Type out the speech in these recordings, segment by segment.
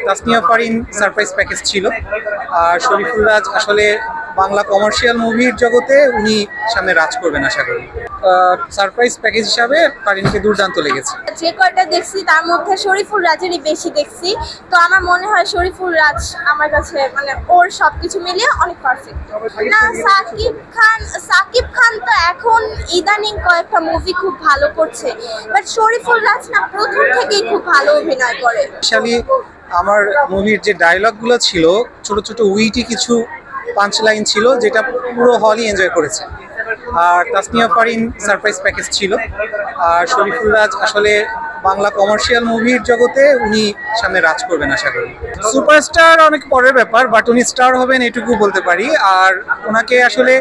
Tasnia Farin surprise package ছিল। আর শরীফুল রাজ আসলে Bangla commercial মুভির জগতে উনি সামনে রাজ করবেন আশা করি। সারপ্রাইজ প্যাকেজ হিসাবে ফারিনকে দুর্দান্ত লেগেছে। যে কয়টা দেখছি তার মধ্যে শরীফুল রাজেরই বেশি দেখছি, তো আমার মনে হয় শরীফুল রাজ আমার কাছে মানে ওর সবকিছু মিলিয়ে অনেক পারফেক্ট। না, সাকিব খান তো এখন ইদানিং কয়েকটা মুভি খুব ভালো করছে, বাট শরীফুল রাজ না প্রথম থেকেই খুব ভালো অভিনয় করে। আমার মুভির যে ডায়লগগুলো ছিল, ছোট ছোট উইটি কিছু পাঞ্চ লাইন ছিল, যেটা পুরো হলই এনজয় করেছে। আর তাসনিয়া ফারিন সারপ্রাইজ প্যাকেজ ছিল। আর শরীফুল রাজ আসলে বাংলা কমার্শিয়াল মুভির জগতে উনি সামনে রাজ করবেন আশা করি। সুপারস্টার অনেক পরের ব্যাপার, বাট উনি স্টার হবেন এটুকু বলতে পারি। আর ওনাকে আসলে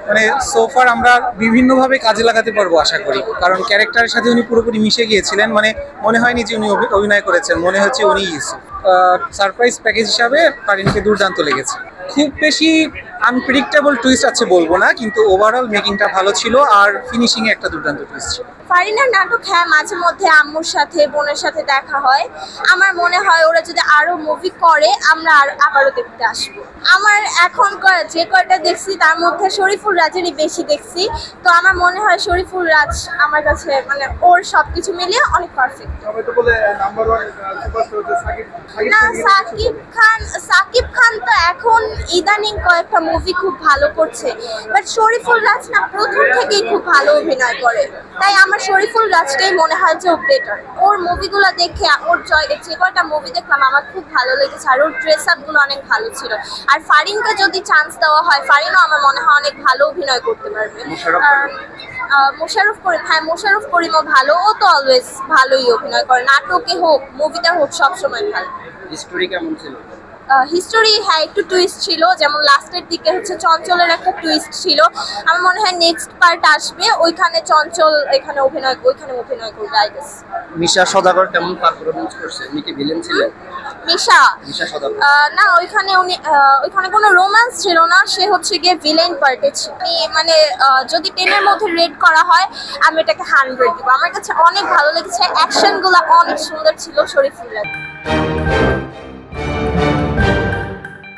মানে সোফার আমরা বিভিন্নভাবে কাজে লাগাতে পারবো আশা করি, কারণ ক্যারেক্টারের সাথে উনি পুরোপুরি মিশে গিয়েছিলেন। মানে মনে হয়নি যে উনি অভিনয় করেছেন, মনে হচ্ছে উনি ইউসুফ। সারপ্রাইজ প্যাকেজ হিসাবে ফারিনকে দুর্দান্ত লেগেছে। খুব বেশি আনপ্রেডিক্টেবল টুইস্ট আছে বলবো না, কিন্তু ওভারঅল মেকিংটা ভালো ছিল আর ফিনিশিং এ একটা দুর্দান্ত টুইস্ট ছিল। ফারিনের নাটক হ্যাঁ মাঝে মধ্যে আম্মুর সাথে বোনের সাথে দেখা হয়। আমার মনে হয় ওরা যদি আরো মুভি করে আমরা আবারও দেখতে আসবো। আমার এখন যে কয়টা দেখছি তার মধ্যে শরীফুল রাজেরই বেশি দেখছি, তো আমার মনে হয় শরীফুল রাজ আমার কাছে মানে ওর সবকিছু মিলিয়ে অনেক পারফেক্ট। না, সাকিব খান তো এখন ইদানিং কয়েকটা মুভি খুব ভালো করছে, বাট শরীফুল রাজ না প্রথম থেকেই খুব ভালো অভিনয় করে, তাই আমার শরীফুল রাজটাই মনে হয় যে ও বেটার। ওর মুভিগুলো দেখে ওর যে কয়টা মুভি দেখলাম আমার খুব ভালো লেগেছে, আর ওর ড্রেস আপগুলো অনেক ভালো ছিল। আর ফারিনকে যদি চান্স দেওয়া হয়, ফারিনও আমার মনে হয় অনেক ভালো অভিনয় করতে পারবে। মোশাররফ করিমও ভালো, ও তো অলওয়েজ ভালোই অভিনয় করে, নাটকে হোক মুভিতে হোক সবসময় ভালো। হিস্টোরি কেমন ছিল? হিস্টোরি হ্যাঁ একটু টুইস্ট ছিল, যেমন লাস্টের দিকে হচ্ছে চঞ্চলের একটা টুইস্ট ছিল। আমার মনে হয় নেক্সট পার্ট আসবে, ওইখানে চঞ্চল ওইখানে অভিনয় করবে আই গেস। মিশা সওদাগর কেমন পারফরম্যান্স করছে? উনি কি ভিলেন ছিলেন? মিশা সওদাগর না, ওইখানে কোনো রোম্যান্স ছিল না, সে হচ্ছে গিয়ে ভিলেন পার্টে ছিল। মানে যদি 10 এর মধ্যে রেট করা হয় আমি এটাকে 100 দিব। আমার কাছে অনেক ভালো লেগেছে, অ্যাকশনগুলো অনেক সুন্দর ছিল শরীফুল রাজ।